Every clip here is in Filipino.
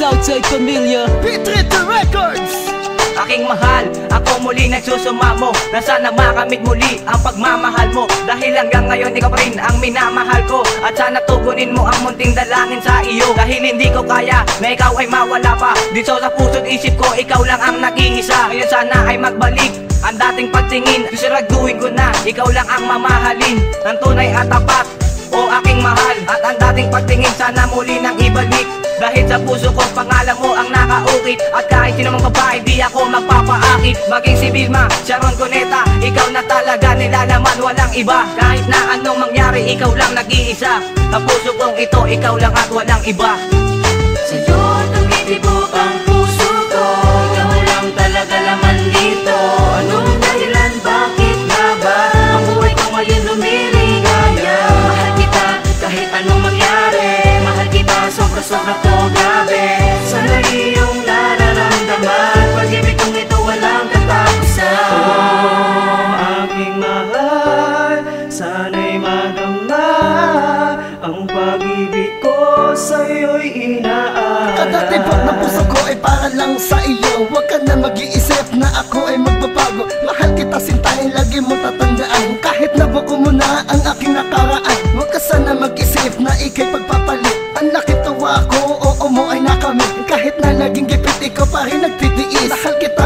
Southside Pamilya, P3 Records. Aking mahal, ako muli nagsusumamo na sana makamit muli ang pagmamahal mo. Dahil hanggang ngayon ikaw pa rin ang minamahal ko. At sana tugunin mo ang munting dalangin sa iyo. Dahil hindi ko kaya na ikaw ay mawala pa. Dito sa puso't isip ko, ikaw lang ang nag-iisa. Ngayon sana ay magbalik ang dating pagtingin. Susuraduhin ko na ikaw lang ang mamahalin ng tunay at tapat, o aking mahal. At ang dating pagtingin sana muli nang ibalik. Dahil sa puso ko pangalan mo ang nakaukit. At kahit sino mang babae di ako magpapaakit. Maging si Vilma, Sharon Cuneta, ikaw na talaga nilalaman, walang iba. Kahit na anong mangyari, ikaw lang nag-iisa. Sa puso kong ito, ikaw lang at walang iba. Sa'yo tumitibok ang puso ko, ikaw lang talaga laman dito. Anong dahilan, bakit nga ba ang buhay ko ngayon lumiligaya? Mahal kita kahit anong mangyari, mahal kita sobra-sobra to, grabe. Sana iyong nararamdaman, pag-ibig kong ito walang katapusan. Oh, aking mahal, sana'y madama ang pag-ibig ko sa'yo'y inaaya. Kada tibok ng puso ko ay para lang sa iyo. Huwag ka na mag-iisip na ako ay magbabago. Mahal kita sintahin, lagi mo tatandaan. Kahit nabuko mo na ang aking nakaraan, huwag ka sana mag-isip na ika'y pagpapalit. Ang laki tawa ko, oo mo ay nakamit. Kahit na naging gipit, ikaw pa rin nagtitiis.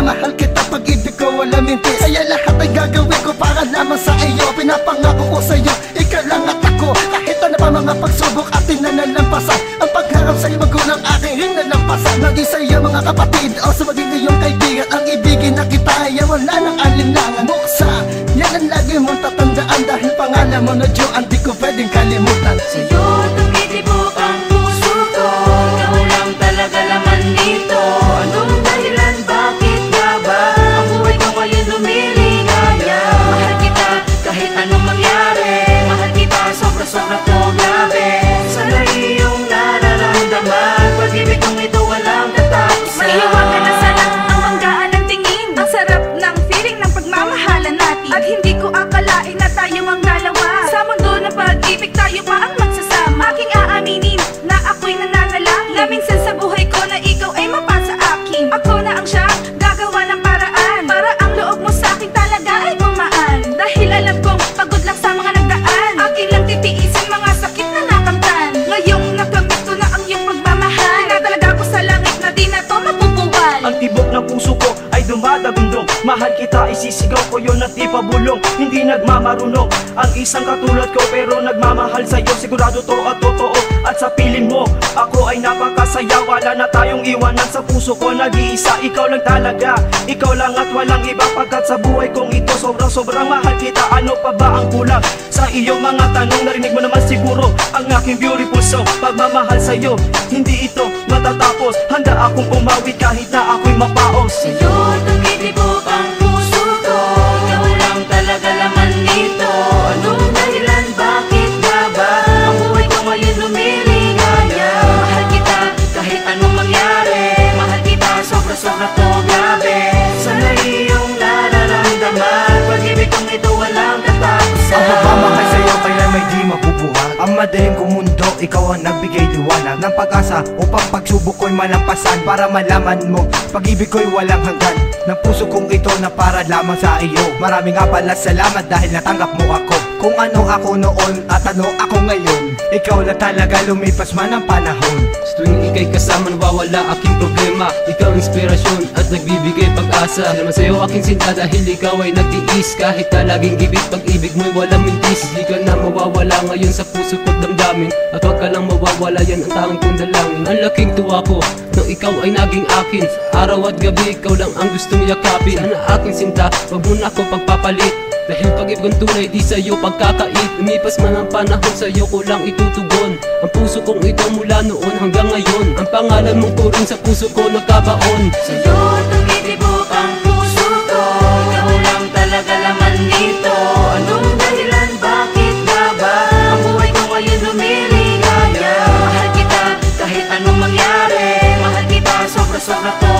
Mahal kita, pag-ibig ko wala mintis. Kaya lahat ay gagawin ko para lamang sa iyo. Pinapangako ko sa'yo, ikaw lang at ako. Kahit ano pa mga pagsubok atin na nalampasan, ang pagharap sa'yo magulang aking rin nalampasan. Maging sa'yo mga kapatid o sa maging iyong kaibigan, ang ibigin na kita ay wala ng alinlangan. Buksa, yan ang lagi mong tatandaan. Dahil pangalan mo na Joe, di ko pwedeng kalimutan. Sa'yo tumitibok ang puso ko, ikaw lang talaga laman dito. Anong dahilan, bakit nga ba ang buhay ko ngayon lumiligaya? Mahal kita kahit anong mangyari, mahal kita sobra-sobra to, grabe. Sana iyong nararamdaman, pag-ibig kong ito walang katapusan. Maiiwagan na sana ang manggaan ng tingin. Ang sarap ng feeling ng pagmamahalan natin. At hindi ko akalain na tayo ang dalawa. Sa mundo ng pag-ibig tayo pa ang magsasama. Aking aaminin na ako'y nananalangin na minsan sa buhay ko na ikaw ay mapasa akin. Ako na ang siya, gagawa ng paraan para ang loob mo sa akin talaga ay gumaan. Dahil alam kong pagod lang sa mga nagdaan, akin lang titiisin mga sakit na nakamtan. Ngayong nakamit ko na ang iyong pagmamahal, tinatalaga ko sa langit na di na to mapupuwal. Ang tibok ng puso ko ay dumadagundong. Mahal kita, isisigaw ko yun at di pabulong. Hindi nagmamarunong ang isang katulad ko, pero nagmamahal sa'yo. Sigurado to at totoo. At sa piling mo, ako ay napakasaya. Wala na tayong iwanan, sa puso ko nag-iisa. Ikaw lang talaga, ikaw lang at walang iba. Pagkat sa buhay kong ito, sobrang mahal kita. Ano pa ba ang kulang sa iyong mga tanong? Narinig mo naman siguro ang aking beautiful song. Pagmamahal sa'yo, hindi ito matatapos. Handa akong umawit kahit na ako'y mapaos. Sa'yo tumitibok ang puso ko, ikaw lang talaga laman dito. Anong dahilan, bakit nga ba ang buhay ko ngayon lumiligaya? Mahal kita kahit anong mangyari, mahal kita sobra-sobra to, grabe. Sana iyong nararamdaman, pag-ibig kong ito walang katapusan. Ang pagmamahal sa'yo kaya may di mabubuhat. Ang madaling kong mundo, ikaw ang nagbigay liwanag ng pag-asa upang pagsubok ko'y malampasan. Para malaman mo, pag-ibig ko'y walang hanggan ng puso kong ito na para lamang sa iyo. Maraming nga pala salamat dahil natanggap mo ako. Kung ano ako noon at ano ako ngayon, ikaw lang talaga lumipas man ang panahon. sa tuwing ika'y kasama nawawala aking problema. Ikaw inspirasyon at nagbibigay pag-asa. Naman sa'yo aking sinta dahil ikaw ay nagtiis. Kahit na laging gibit, pag-ibig mo'y walang mintis. Di ka na mawawala ngayon sa puso ko't damdamin. At huwag ka lang mawawala, yan ang tanging kong dalangin. Ang laking tuwa ko nang ikaw ay naging akin. Araw at gabi ikaw lang ang gustong yakapin. Sana aking sinta, wag mo na ako pagpapalit. Dahil pag-ibig kong tunay di sa'yo pagkakait. Umipas man ang panahon, sa'yo ko lang itutugon. Ang puso kong ito mula noon hanggang ngayon. Ang pangalan mong turing sa puso ko nagkabaon. Sa'yo tumitibok ang puso ko, ikaw lang talaga laman dito. Anong dahilan, bakit nga ba ang buhay ko ngayon lumiligaya? Mahal kita kahit anong mangyari, mahal kita sobra-sobra to.